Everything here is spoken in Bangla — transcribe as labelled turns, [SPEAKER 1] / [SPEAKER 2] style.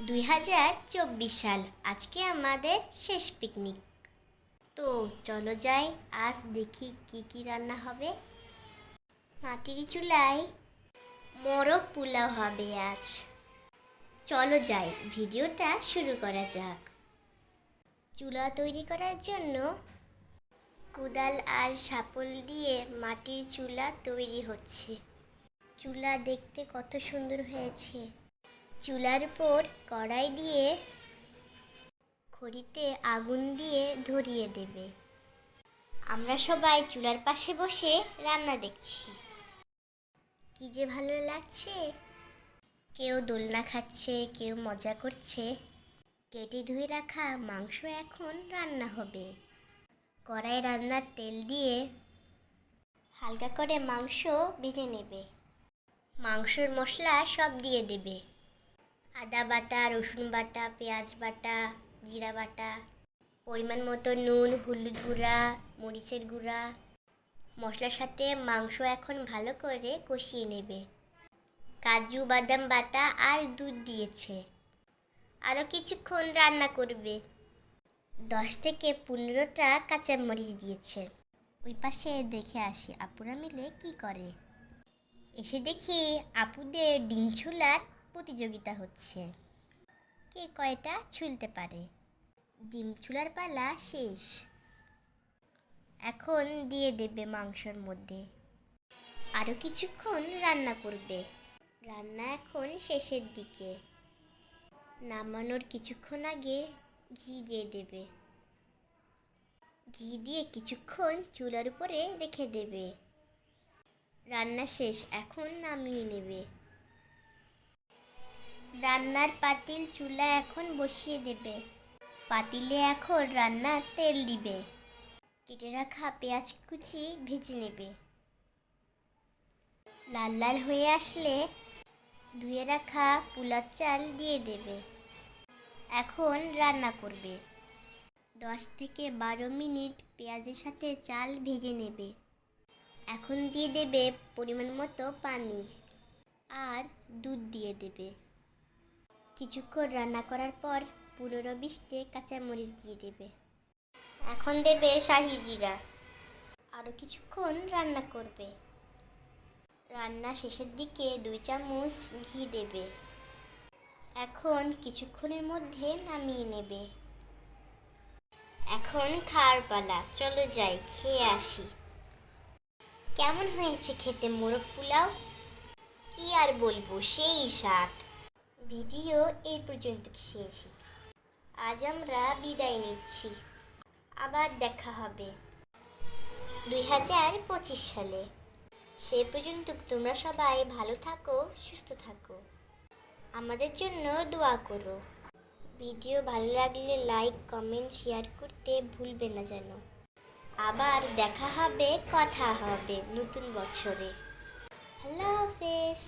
[SPEAKER 1] 2024 সাল আজকে আমাদের শেষ পিকনিক। তো চলো যাই, আজ দেখি কি কি রান্না হবে। মাটির চুলায় মোরগ পোলাও হবে আজ। চলো যাই, ভিডিওটা শুরু করা যাক। চুলা তৈরি করার জন্য কোদাল আর শাপল দিয়ে মাটির চুলা তৈরি হচ্ছে। চুলা দেখতে কত সুন্দর হয়েছে। চুলার উপর কড়াই দিয়ে খড়িতে আগুন দিয়ে ধরিয়ে দেবে। আমরা সবাই চুলার পাশে বসে রান্না দেখছি। কি যে ভালো লাগছে। কেউ দোলনা খাচ্ছে, কেউ মজা করছে। কেটে ধুয়ে রাখা মাংস এখন রান্না হবে। কড়াই রান্নার তেল দিয়ে হালকা করে মাংস ভেজে নেবে। মাংসের মশলা সব দিয়ে দেবে। আদা বাটা, রসুন বাটা, পেঁয়াজ বাটা, জিরা বাটা, পরিমাণ মতো নুন, হলুদ গুঁড়া, মরিচের গুঁড়া। মশলার সাথে মাংস এখন ভালো করে কষিয়ে নেবে। কাজু বাদাম বাটা আর দুধ দিয়েছে। আরও কিছুক্ষণ রান্না করবে। 10 থেকে 15টা কাঁচামরিচ দিয়েছে। ওই পাশে দেখে আসি আপুরা মিলে কি করে। এসে দেখি আপুদের ডিম ছোলার প্রতিযোগিতা হচ্ছে। কে কয়টা ছুলতে পারে। ডিম ছোলার পালা শেষ। এখন দিয়ে দেবে মাংসের মধ্যে। আরও কিছুক্ষণ রান্না করবে। রান্না এখন শেষের দিকে। নামানোর কিছুক্ষণ আগে ঘি দিয়ে দেবে। ঘি দিয়ে কিছুক্ষণ চুলার উপরে রেখে দেবে। রান্না শেষ, এখন নামিয়ে নেবে। রান্নার পাতিল চুলা এখন বসিয়ে দেবে। পাতিলে এখন রান্নার তেল দিবে। কেটে রাখা পেঁয়াজ কুচি ভেজে নেবে। লাল লাল হয়ে আসলে ধুয়ে রাখা পোলাও চাল দিয়ে দেবে। এখন রান্না করবে। 10 থেকে 12 মিনিট পেঁয়াজের সাথে চাল ভেজে নেবে। এখন দিয়ে দেবে পরিমাণ মতো পানি আর দুধ দিয়ে দেবে। কিছুক্ষণ রান্না করার পর 15-20টে কাঁচামরিচ দিয়ে দেবে। এখন দেবে শাহি জিরা। আরও কিছুক্ষণ রান্না করবে। রান্না শেষের দিকে 2 চামচ ঘি দেবে। এখন কিছুক্ষণের মধ্যে নামিয়ে নেবে। এখন খাওয়ার পালা, চলো যাই, খেয়ে আসি। কেমন হয়েছে খেতে মোরগ পোলাও? কি আর বলবো, সেই স্বাদ। ভিডিও এই পর্যন্ত শেষ। আজ আমরা বিদায় নিচ্ছি। আবার দেখা হবে 2025 সালে। সে পর্যন্ত তোমরা সবাই ভালো থাকো, সুস্থ থাকো। আমাদের জন্য দোয়া করো। ভিডিও ভালো লাগলে লাইক, কমেন্ট, শেয়ার করতে ভুলবে না যেন। আবার দেখা হবে, কথা হবে নতুন বছরে। আল্লাহ হাফেজ।